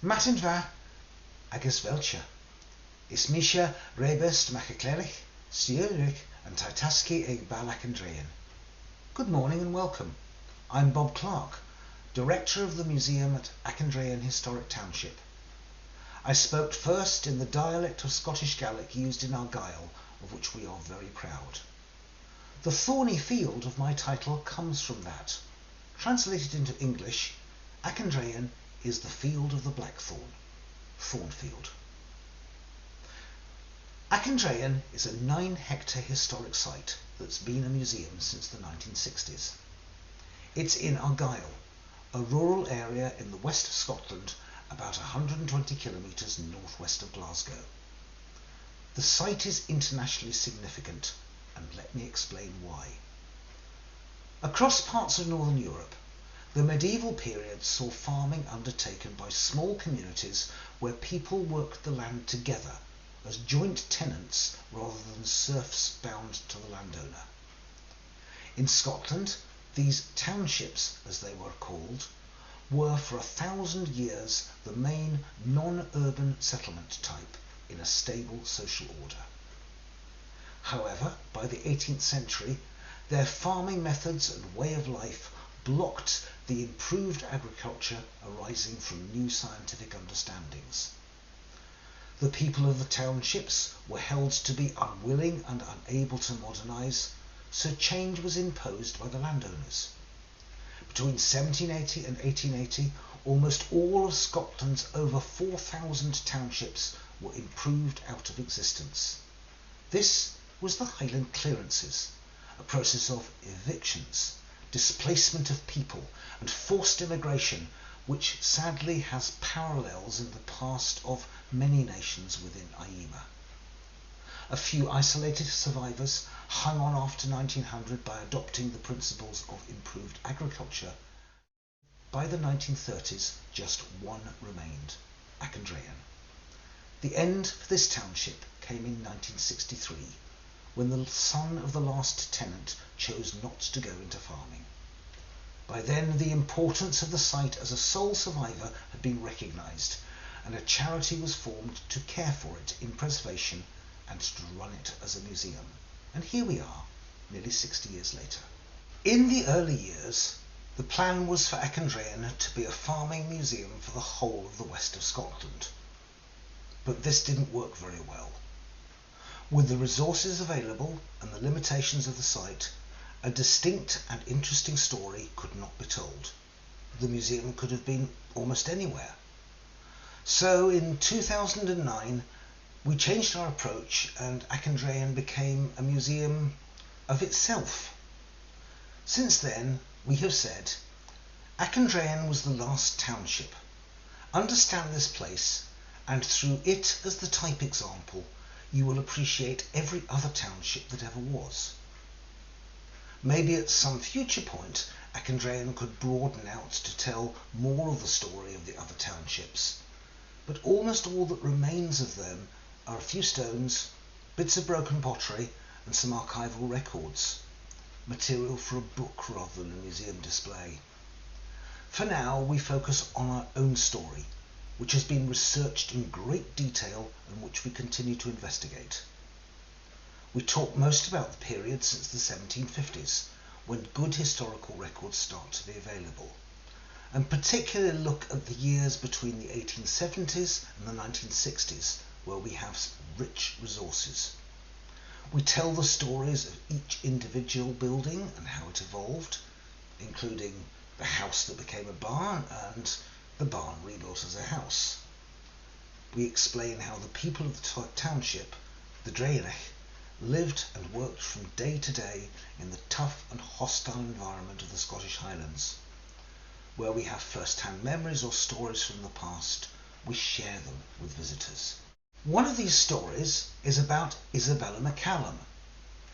Matindra agus Velcha. Is Misha Rebest Macaclerich, Stierich and Taitaski ag Auchindrain. Good morning and welcome. I'm Bob Clark, Director of the Museum at Auchindrain Historic Township. I spoke first in the dialect of Scottish Gaelic used in Argyll, of which we are very proud. The thorny field of my title comes from that. Translated into English, Auchindrain is the field of the blackthorn, Thornfield. Auchindrain is a 9-hectare historic site that's been a museum since the 1960s. It's in Argyll, a rural area in the west of Scotland, about 120 kilometres northwest of Glasgow. The site is internationally significant, and let me explain why. Across parts of Northern Europe, the medieval period saw farming undertaken by small communities where people worked the land together as joint tenants rather than serfs bound to the landowner. In Scotland, these townships, as they were called, were for 1,000 years the main non-urban settlement type in a stable social order. However, by the 18th century, their farming methods and way of life blocked the improved agriculture arising from new scientific understandings. The people of the townships were held to be unwilling and unable to modernise, so change was imposed by the landowners. Between 1780 and 1880, almost all of Scotland's over 4,000 townships were improved out of existence. This was the Highland Clearances, a process of evictions, displacement of people and forced immigration which sadly has parallels in the past of many nations within Aima. A few isolated survivors hung on after 1900 by adopting the principles of improved agriculture. By the 1930s, just one remained, Auchindrain. The end for this township came in 1963, when the son of the last tenant chose not to go into farming. By then, the importance of the site as a sole survivor had been recognised, and a charity was formed to care for it in preservation and to run it as a museum. And here we are, nearly 60 years later. In the early years, the plan was for Auchindrain to be a farming museum for the whole of the west of Scotland. But this didn't work very well. With the resources available and the limitations of the site, a distinct and interesting story could not be told. The museum could have been almost anywhere. So in 2009, we changed our approach and Auchindrain became a museum of itself. Since then, we have said, Auchindrain was the last township. Understand this place, and through it as the type example, you will appreciate every other township that ever was. Maybe at some future point, Auchindrain could broaden out to tell more of the story of the other townships, but almost all that remains of them are a few stones, bits of broken pottery and some archival records, material for a book rather than a museum display. For now, we focus on our own story, which has been researched in great detail and which we continue to investigate. We talk most about the period since the 1750s, when good historical records start to be available, and particularly look at the years between the 1870s and the 1960s, where we have rich resources. We tell the stories of each individual building and how it evolved, including the house that became a barn and the barn rebuilt as a house. We explain how the people of the township, the Draenach, lived and worked from day to day in the tough and hostile environment of the Scottish Highlands. Where we have first-hand memories or stories from the past, we share them with visitors. One of these stories is about Isabella MacCallum,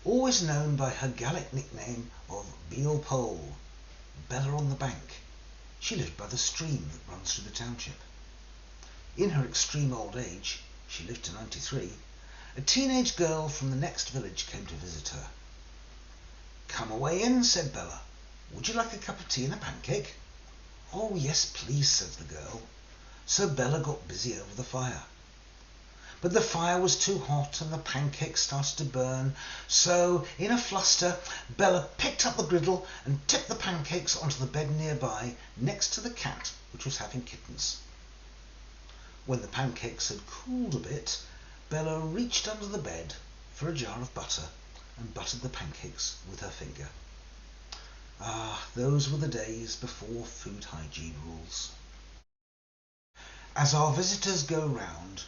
always known by her Gaelic nickname of Beal Pole, Bella on the Bank. She lived by the stream that runs through the township. In her extreme old age, she lived to 93, a teenage girl from the next village came to visit her. "Come away in," said Bella. "Would you like a cup of tea and a pancake?" "Oh yes, please," said the girl. so Bella got busy over the fire. But the fire was too hot and the pancakes started to burn, so in a fluster Bella picked up the griddle and tipped the pancakes onto the bed nearby, next to the cat, which was having kittens. When the pancakes had cooled a bit, Bella reached under the bed for a jar of butter and buttered the pancakes with her finger. Ah, those were the days before food hygiene rules. As our visitors go round,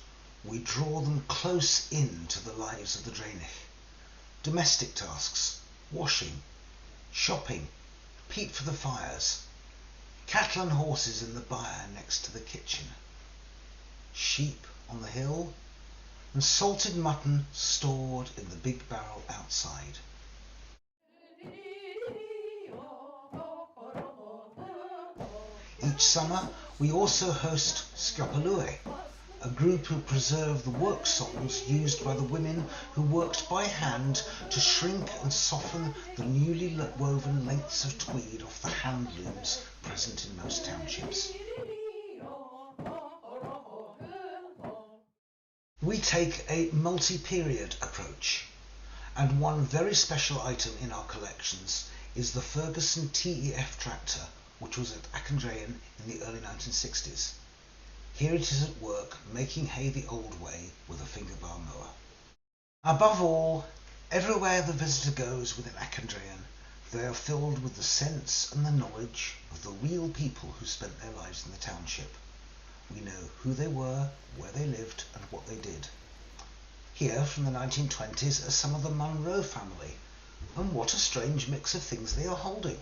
we draw them close into the lives of the Draenich. Domestic tasks, washing, shopping, peat for the fires, cattle and horses in the byre next to the kitchen, sheep on the hill, and salted mutton stored in the big barrel outside. Each summer we also host Scapalue, a group who preserve the work songs used by the women who worked by hand to shrink and soften the newly woven lengths of tweed off the hand looms present in most townships. We take a multi-period approach, and one very special item in our collections is the Ferguson TEF tractor, which was at Auchindrain in the early 1960s. Here it is at work making hay the old way with a fingerbar mower. Above all, everywhere the visitor goes within Auchindrain, they are filled with the sense and the knowledge of the real people who spent their lives in the township. We know who they were, where they lived, and what they did. Here, from the 1920s, are some of the Munro family, and what a strange mix of things they are holding.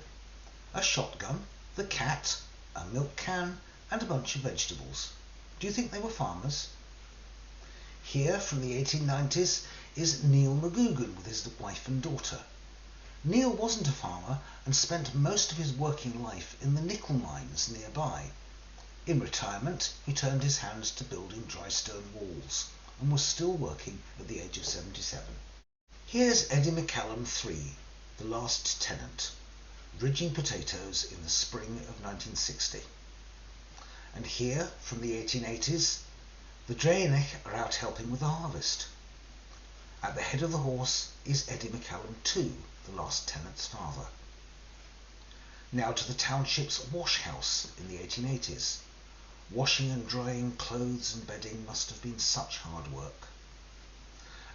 A shotgun, the cat, a milk can, and a bunch of vegetables. Do you think they were farmers? Here, from the 1890s, is Neil McGugan with his wife and daughter. Neil wasn't a farmer and spent most of his working life in the nickel mines nearby. In retirement, he turned his hands to building dry stone walls and was still working at the age of 77. Here's Eddie McCallum III, the last tenant, ridging potatoes in the spring of 1960. And here, from the 1880s, the Draenich are out helping with the harvest. At the head of the horse is Eddie McCallum II, the last tenant's father. Now to the township's wash house in the 1880s. Washing and drying clothes and bedding must have been such hard work.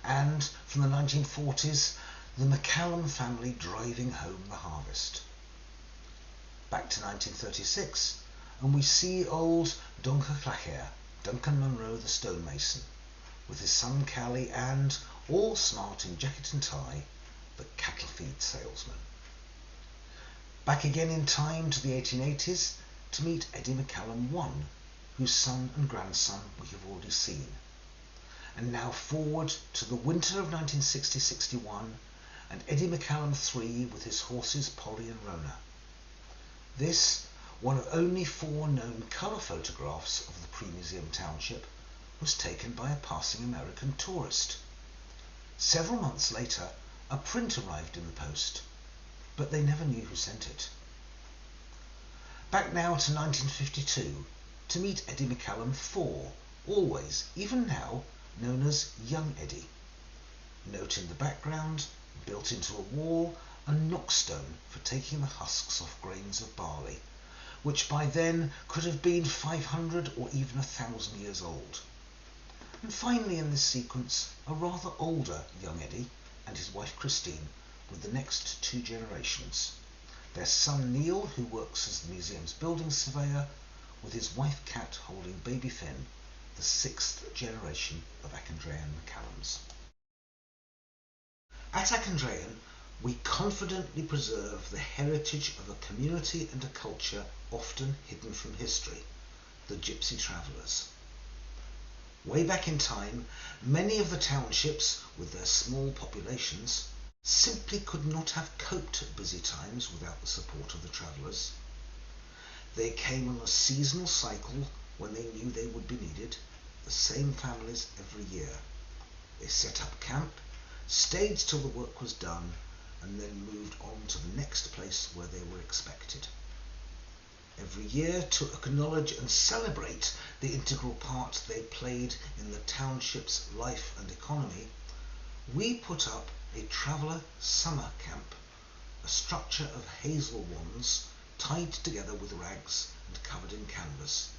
And from the 1940s, the McCallum family driving home the harvest. Back to 1936, and we see old Duncan Clacher, Duncan Munro the stonemason, with his son Callie and, all smart in jacket and tie, the cattle feed salesman. Back again in time to the 1880s to meet Eddie McCallum I, whose son and grandson we have already seen. And now forward to the winter of 1960-61 and Eddie McCallum III with his horses Polly and Rona. This, one of only 4 known colour photographs of the pre-museum township, was taken by a passing American tourist. Several months later, a print arrived in the post, but they never knew who sent it. Back now to 1952, to meet Eddie McCallum IV, always, even now, known as Young Eddie. Note in the background, built into a wall, a knockstone for taking the husks off grains of barley, which by then could have been 500 or even 1,000 years old. And finally in this sequence, a rather older Young Eddie and his wife Christine with the next 2 generations. Their son Neil, who works as the museum's building surveyor, with his wife Kat holding baby Finn, the 6th generation of Auchindrain McCallums. At Auchindrain, we confidently preserve the heritage of a community and a culture often hidden from history, the Gypsy Travellers. Way back in time, many of the townships, with their small populations, simply could not have coped at busy times without the support of the travellers. They came on a seasonal cycle when they knew they would be needed, the same families every year. They set up camp, stayed till the work was done, and then moved on to the next place where they were expected. every year to acknowledge and celebrate the integral part they played in the township's life and economy, we put up a traveller summer camp, a structure of hazel wands tied together with rags and covered in canvas,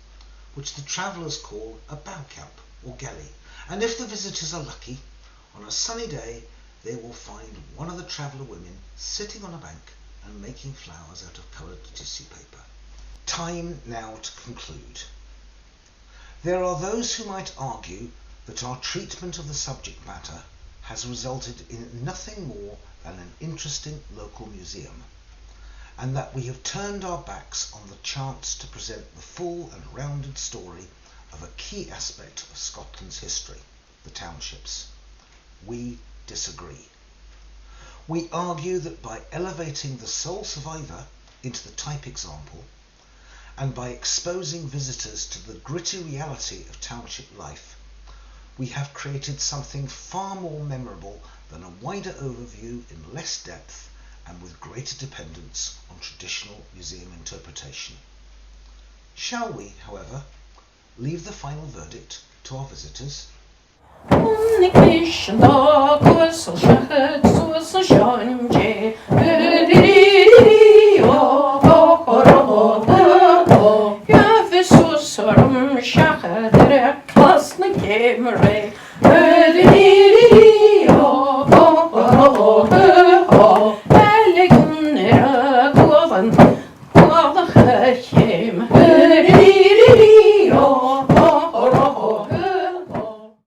which the travellers call a bough camp or galley, and if the visitors are lucky, on a sunny day they will find one of the traveller women sitting on a bank and making flowers out of coloured tissue paper. Time now to conclude. There are those who might argue that our treatment of the subject matter has resulted in nothing more than an interesting local museum, and that we have turned our backs on the chance to present the full and rounded story of a key aspect of Scotland's history, the townships. We disagree. We argue that by elevating the sole survivor into the type example, and by exposing visitors to the gritty reality of township life, we have created something far more memorable than a wider overview in less depth and with greater dependence on traditional museum interpretation. Shall we, however, leave the final verdict to our visitors? Only Christian dog was so shut, so